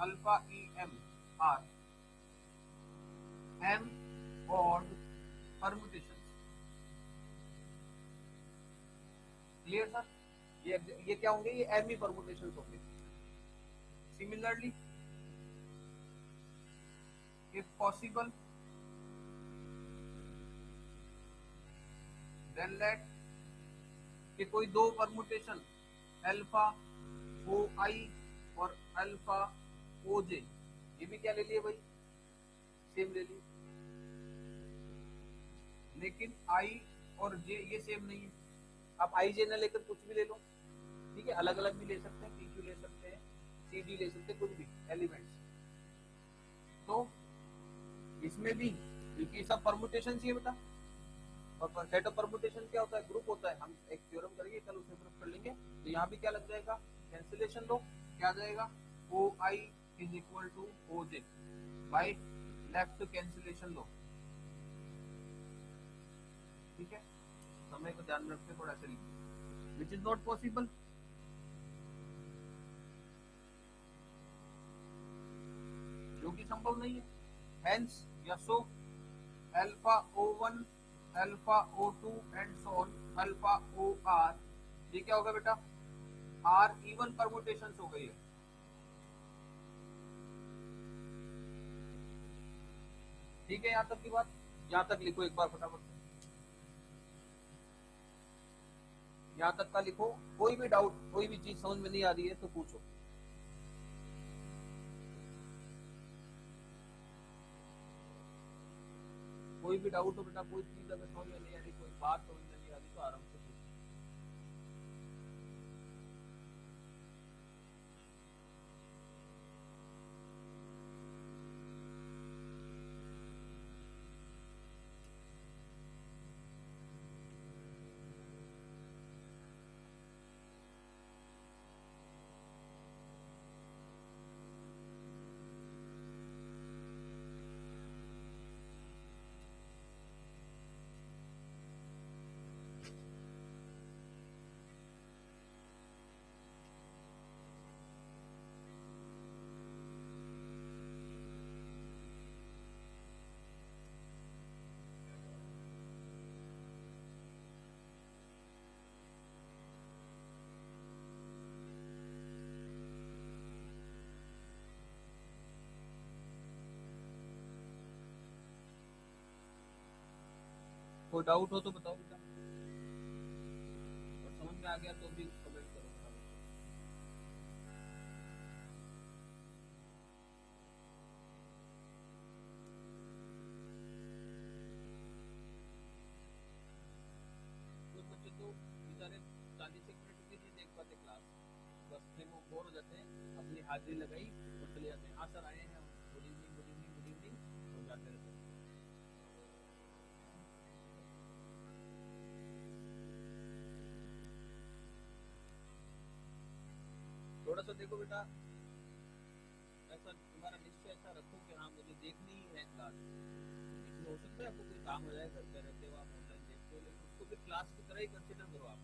alpha EM are M odd permutations। Clear sir? ये क्या होंगे? ये M ही परमुटेशंस होंगे। Similarly if possible then let कि कोई दो परमुटेशन अल्फा ओ आई और अल्फा ओ जे, ये भी क्या ले लिए भाई? सेम ले लिए, लेकिन आई और जे ये सेम नहीं है। आप आई जे न लेकर कुछ भी ले लो, ठीक है, अलग अलग भी ले सकते हैं, पी क्यू ले सकते हैं, सी डी ले सकते हैं, कुछ भी एलिमेंट्स। तो इसमें भी क्योंकि सब परमुटेशन ही है बेटा, और सेट ऑफ परमुटेशन क्या होता है? ग्रुप होता है। हम एक थ्योरम करेंगे कल, उसे प्रूफ कर लेंगे। तो यहाँ भी क्या लग जाएगा? कैंसिलेशन लो, क्या आ जाएगा? O I is equal to O J by left cancellation लो। ठीक है, समय को ध्यान में रखते थोड़ा सा लिखिए, विच इज नॉट पॉसिबल। जो कि संभव नहीं है। हेंस या so alpha O1, alpha O2 and so on, alpha OR, ये क्या होगा बेटा? R इवन परमुटेशंस हो गई है। ठीक है, यहां तक की बात, यहां तक लिखो एक बार फटाफट, यहां तक का लिखो। कोई भी डाउट, कोई भी चीज समझ में नहीं आ रही है तो पूछो। कोई भी डाउट हो बेटा, कोई चीज अगर समझ में नहीं आ रही, कोई बात समझ में नहीं आ रही, तो आराम से पूछो। कोई डाउट हो तो बताओ बेटा, और समझ में आ गया तो भी कमेंट करो फटाफट। कुछ बच्चे तो बेचारे 40 एक मिनट भी नहीं देख पाते क्लास, बस फिर वो बोर हो जाते हैं, अपनी हाजिरी लगाई और चले जाते हैं। हाँ सर आए हैं, good evening good evening good evening, तो जाते रहते हैं। थोड़ा सा देखो बेटा, ऐसा तुम्हारा निश्चय ऐसा रखो कि हाँ मुझे देखनी ही है क्लास। इसमें हो सकता है आपको कोई काम हो जाए, घर पे रहते हो आप ऑनलाइन देखते हो, लेकिन उसको भी क्लास की तरह ही कंसिडर करो आप,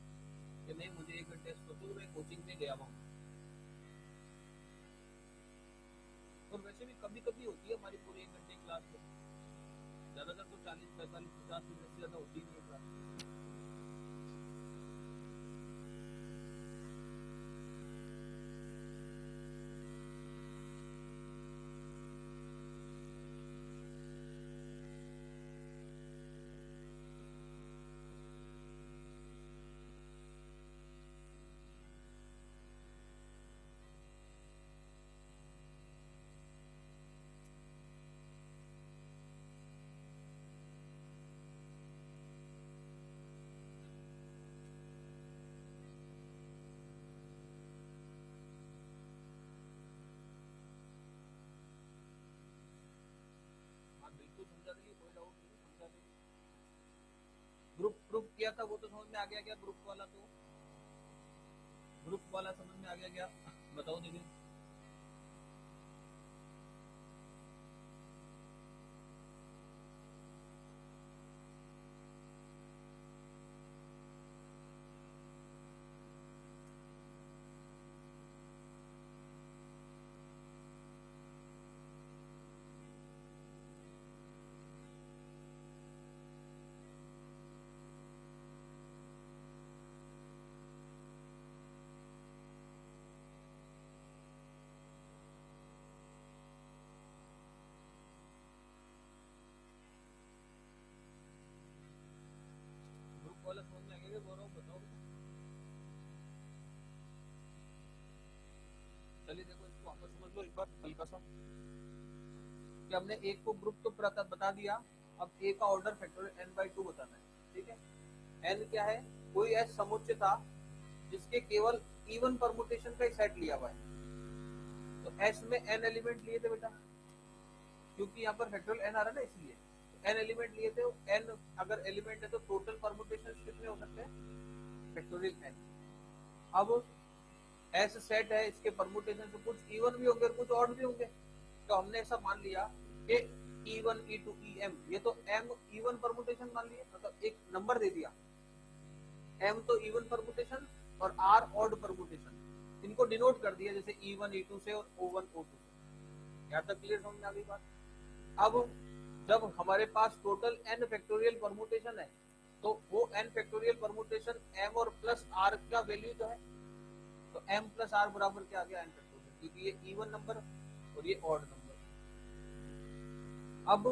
कि नहीं मुझे 1 घंटे तो मैं कोचिंग में गया हुआ हूँ। और वैसे भी कभी कभी होती है हमारी पूरी 1 घंटे क्लास, तो ज्यादातर तो 40 45 50 मिनट से ज्यादा होती नहीं है क्लास। प्रूफ किया था वो तो समझ में आ गया क्या? ग्रुप वाला तो ग्रुप वाला समझ में आ गया क्या? बताओ दीदी। ग्रुप वाला समझ में आ गया क्या? बोल रहा हूँ, बताओ। चलिए देखो, इसको वापस समझ लो एक बार हल्का सा, कि हमने एक को ग्रुप तो बता दिया, अब ए का ऑर्डर फैक्टोरियल n/2 बताना है। ठीक है, n क्या है? कोई एस समुच्चय था जिसके केवल इवन परमुटेशन का सेट लिया हुआ है। तो एस में n एलिमेंट लिए थे बेटा, क्योंकि यहाँ पर फैक्टोरियल n आ रहा है ना, इसलिए n एलिमेंट लिए थे। n अगर एलिमेंट है तो टोटल परमुटेशन कितने हो सकते हैं? Factorial n। अब एस सेट है, इसके परमुटेशन से कुछ इवन भी होंगे और कुछ ऑड भी होंगे। तो हमने ऐसा मान लिया कि E1 E2 EM, ये तो m इवन परमुटेशन मान लिया, मतलब एक नंबर दे दिया। m तो इवन परमुटेशन और r ऑड परमुटेशन, इनको डिनोट कर दिया जैसे E1 E2 से और O1 O2 से। यहाँ तक क्लियर समझ में आ गई बात? अब जब हमारे पास टोटल n फैक्टोरियल परमुटेशन है, तो वो n फैक्टोरियल परमुटेशन m और प्लस r का वैल्यू जो है, तो m प्लस r बराबर क्या आ गया? n फैक्टोरियल, क्योंकि ये इवन नंबर और ये ऑड नंबर। अब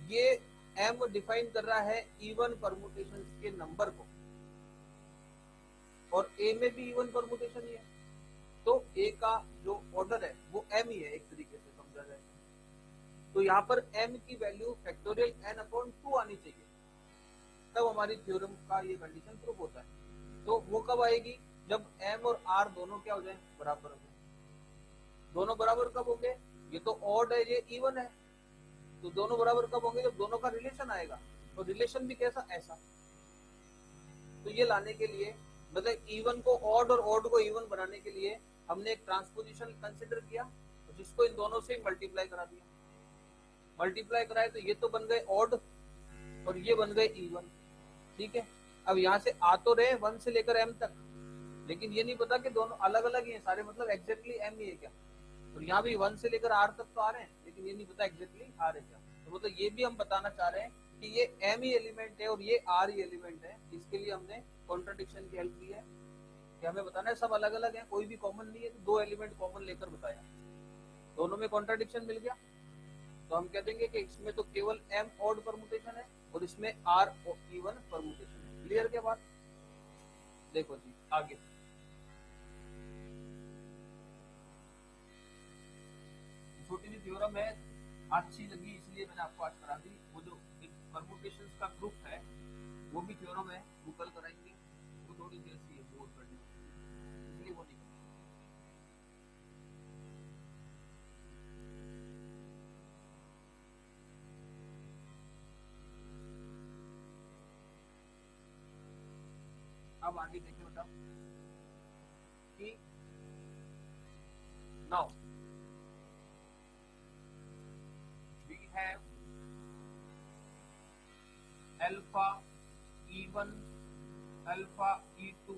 ये m डिफाइन कर रहा है इवन परमुटेशन के नंबर को, और a में भी इवन परमुटेशन ही है, तो a का जो ऑर्डर है वो m ही है, एक तरीके से समझा जाए। तो यहाँ पर m की वैल्यू फैक्टोरियल n/2 आनी चाहिए, तब हमारी थ्योरम का ये कंडीशन प्रूफ होता है। तो वो कब आएगी? जब m और r दोनों क्या हो जाए? बराबर हो जाए। दोनों बराबर कब होंगे? ये तो ऑड है, ये इवन है, तो दोनों बराबर कब होंगे? जब दोनों का रिलेशन आएगा। तो रिलेशन भी कैसा? ऐसा। तो ये लाने के लिए, मतलब इवन को ऑड और ऑड को इवन बनाने के लिए हमने एक ट्रांसपोजिशन कंसिडर किया, जिसको इन दोनों से मल्टीप्लाई करा दिया। मल्टीप्लाई कराए तो ये तो बन गए ऑड और ये बन गए इवन। ठीक है, अब यहाँ से आ तो रहे 1 से लेकर m तक, लेकिन ये नहीं पता कि दोनों अलग अलग ही हैं सारे, मतलब एग्जैक्टली m ही है क्या। और यहाँ भी 1 से लेकर r तक तो आ रहे हैं, लेकिन ये नहीं पता एग्जैक्टली r है क्या। तो मतलब ये भी हम बताना चाह रहे हैं कि ये m ही एलिमेंट है और ये r ही एलिमेंट है। इसके लिए हमने कॉन्ट्राडिक्शन की हेल्प ली है, कि हमें बताना है सब अलग अलग है, कोई भी कॉमन नहीं है। तो दो एलिमेंट कॉमन लेकर बताया, दोनों में कॉन्ट्राडिक्शन मिल गया, तो हम कह देंगे कि इसमें तो केवल m ऑड परमुटेशन है और इसमें r इवन परमुटेशन है। क्लियर क्या बात? देखो जी आगे, छोटी सी थ्योरम है, अच्छी लगी इसलिए मैंने आपको आज करा दी। वो जो परमुटेशंस का ग्रुप है वो भी थ्योरम है, वो कल कराएंगे, वो थोड़ी देर से बोर करने, इसलिए वो नहीं करेंगे। अब आगे देखिए बेटा कि now we have alpha E1, alpha E2,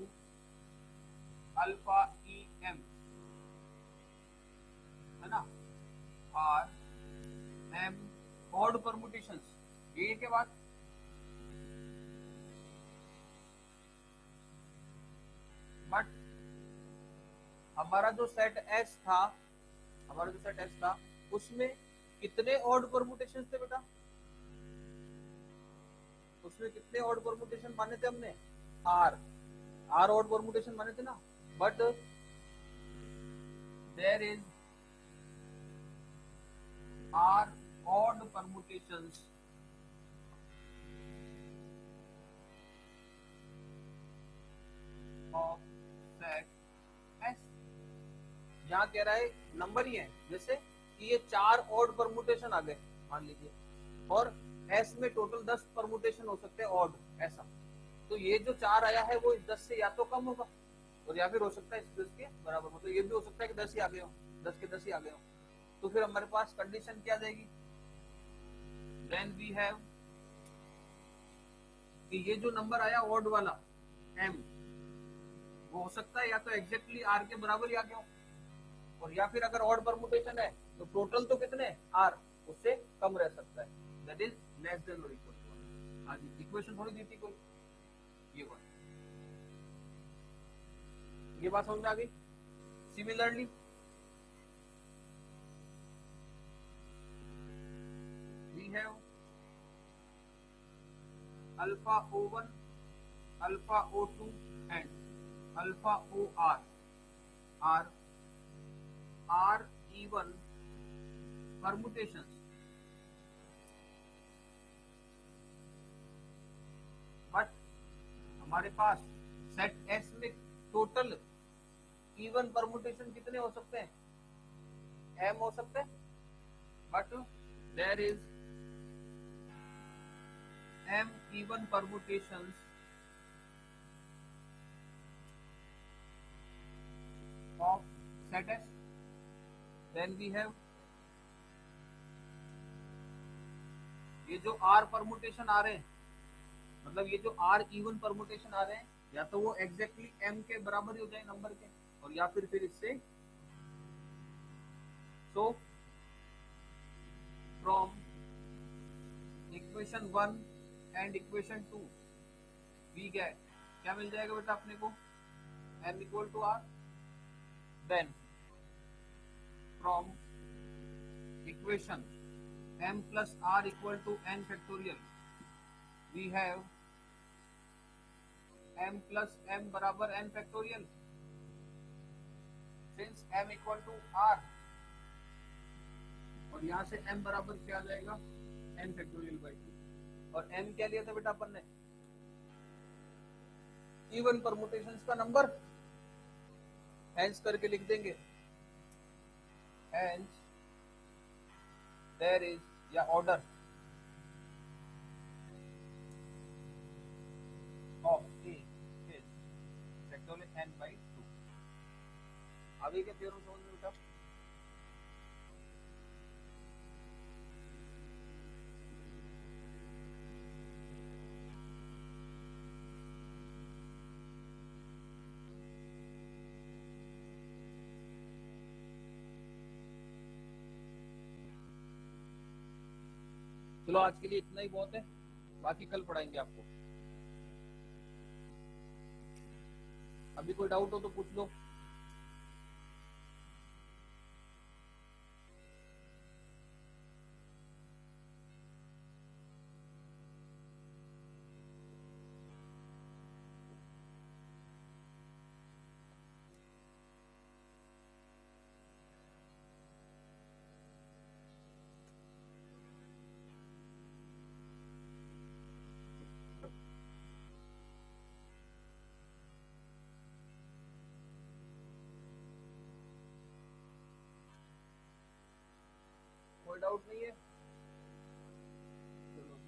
alpha EM, है ना, और M ऑड परमुटेशंस, ये क्या बात? बट हमारा जो सेट S था, हमारा जो सेट S था उसमें कितने ऑड परमुटेशंस थे बेटा? उसमें कितने ऑड परमुटेशन माने थे हमने? R ऑड परमुटेशन माने थे ना। But there is R odd permutations of set S। यहाँ कह रहा है नंबर ही है, जैसे कि ये 4 ऑड परमुटेशन आ गए मान लीजिए, और एस में टोटल 10 परमुटेशन हो सकते हैं ऑड ऐसा, तो ये जो 4 आया है वो इस 10 से या तो कम होगा और या फिर हो सकता है इस 10 के बराबर, मतलब ये भी हो सकता है कि 10 ही आ गए हो, 10 के 10 ही आ गए हो। तो फिर हमारे पास कंडीशन क्या जाएगी, देन वी हैव कि ये जो नंबर आया ऑड वाला m वो हो सकता है या तो एग्जैक्टली r के बराबर ही आ गया हो, और या फिर अगर ऑड परमुटेशन है तो टोटल तो कितने r उससे कम रह सकता है, दैट इज लेस देन और इक्वल टू। आज इक्वेशन थोड़ी दी थी कोई, ये बात समझ में आ गई। Similarly we have alpha O1 alpha O2 and alpha OR are even permutations, but हमारे पास सेट S में टोटल इवन परमुटेशन कितने हो सकते हैं, m हो सकते हैं, but there is m even permutations of set S, then we have ये जो r परमुटेशन आ रहे हैं, मतलब ये जो r इवन परमुटेशन आ रहे हैं या तो वो एग्जैक्टली m के बराबर ही हो जाए नंबर के, और या फिर इससे so from equation 1 and equation 2 we get क्या मिल जाएगा बेटा अपने को, m equal to r, then from equation m plus r equal to n factorial we have m plus m बराबर n factorial, since m equal to r, और यहाँ से m बराबर क्या आ जाएगा n factorial by 2, और m क्या लिया था बेटा अपन ने, इवन परमुटेशंस का नंबर, हेंस करके लिख देंगे, हेंस देयर इज या order of a is factorial n by 2। अभी के थ्योरम समझ में बेटा, चलो आज के लिए इतना ही बहुत है, बाकी कल पढ़ाएंगे आपको। अभी कोई डाउट हो तो पूछ लो। कोई डाउट नहीं है, चलो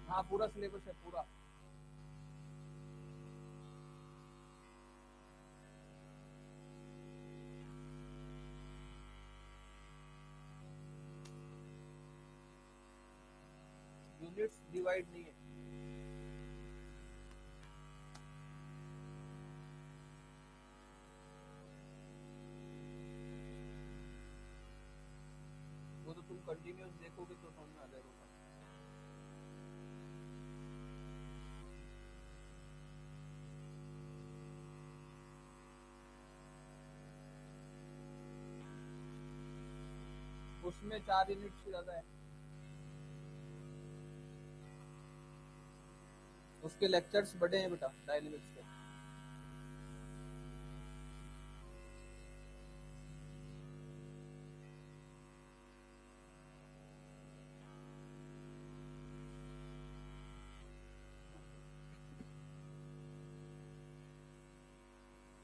हाँ पूरा सिलेबस है पूरा। यूनिट्स डिवाइड नहीं है, वो तो तुम कंटिन्यूअस देखोगे तो समझ में आ जाएगा। उसमें 4 यूनिट से ज्यादा है, उसके लेक्चर्स बड़े हैं बेटा डायनेमिक्स के।